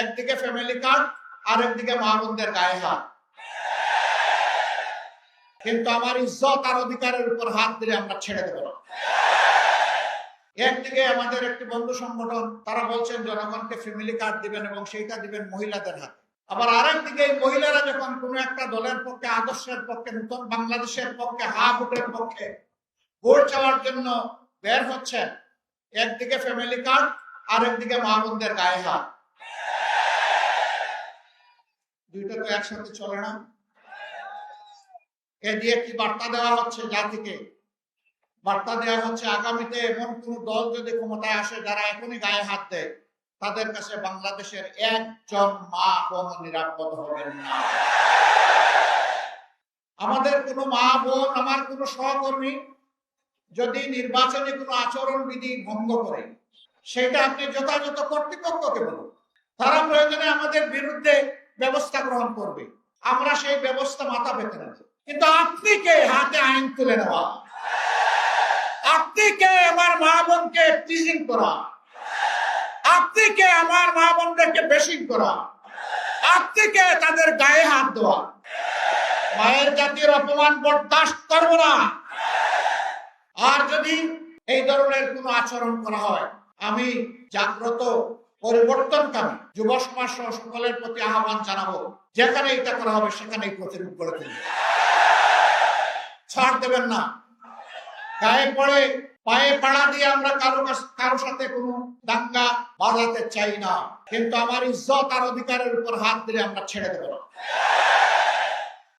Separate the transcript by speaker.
Speaker 1: একদিকে family card আর একদিকে মা বোনদের গায়ে হাত। কিন্তু আমার ইজ্জত আর অধিকারের উপর হাত দিলে আমরা ছেড়ে দেব না। একদিকে আমাদের একটি বন্ধু সংগঠন, তারা বলছেন জনগণকে ফ্যামিলি কার্ড দিবেন এবং সেইটা দিবেন মহিলাদের হাতে। আবার আরেকদিকে এই মহিলারা যখন কোনো একটা দলের পক্ষে, আদর্শের পক্ষে, নতুন বাংলাদেশের পক্ষে, হা ভোটের পক্ষে ভোট চাওয়ার জন্য বের হচ্ছেন, একদিকে ফ্যামিলি কার্ড আর একদিকে মা বোনদের গায়ে হাত। দুইটা তো একসাথে চলে না। এ দিয়ে কি বার্তা দেওয়া হচ্ছে জাতিকে? বার্তা দেওয়া হচ্ছে আগামীতে এমন কোন দল যদি ক্ষমতায় আসে যারা এখনই গায়ে হাত দেয়, তাদের কাছে বাংলাদেশের একজন মা বোন নিরাপদ হবেন না। আমাদের কোনো মা বোন, আমার কোনো সহকর্মী যদি নির্বাচনে কোনো আচরণ বিধি ভঙ্গ করে, সেটা আপনি যথাযথ কর্তৃপক্ষকে বলুন। তারা প্রয়োজনে আমাদের বিরুদ্ধে ব্যবস্থা গ্রহণ করবে, আমরা সেই ব্যবস্থা মাথা পেতে নেব। কিন্তু আপনি কে হাতে আইন তুলে নেওয়া? আপনি কে আমার মা বোনকে টিজিং করা? আপনি কে আমার মা বোনদেরকে বেশিং করা? আপনি কে তাদের গায়ে হাত দেওয়া? মায়ের জাতির অপমান বরদাস্ত করব না। আর যদি এই ধরনের কোন আচরণ করা হয়, আমি জাগ্রত পরিবর্তনকামী যুব সমাজ সহ সকলের প্রতি আহ্বান জানাবো, যেখানে এটা করা হবে সেখানেই প্রতিরোধ করে তুলবে। ছাড় দেবেন না। গায়ে পড়ে পায়ে পাড়া দিয়ে আমরা কারো সাথে কোনো দাঙ্গা বাজাতে চাই না, কিন্তু আমার ইজ্জত আর অধিকারের উপর হাত দিলে আমরা ছেড়ে দেব না।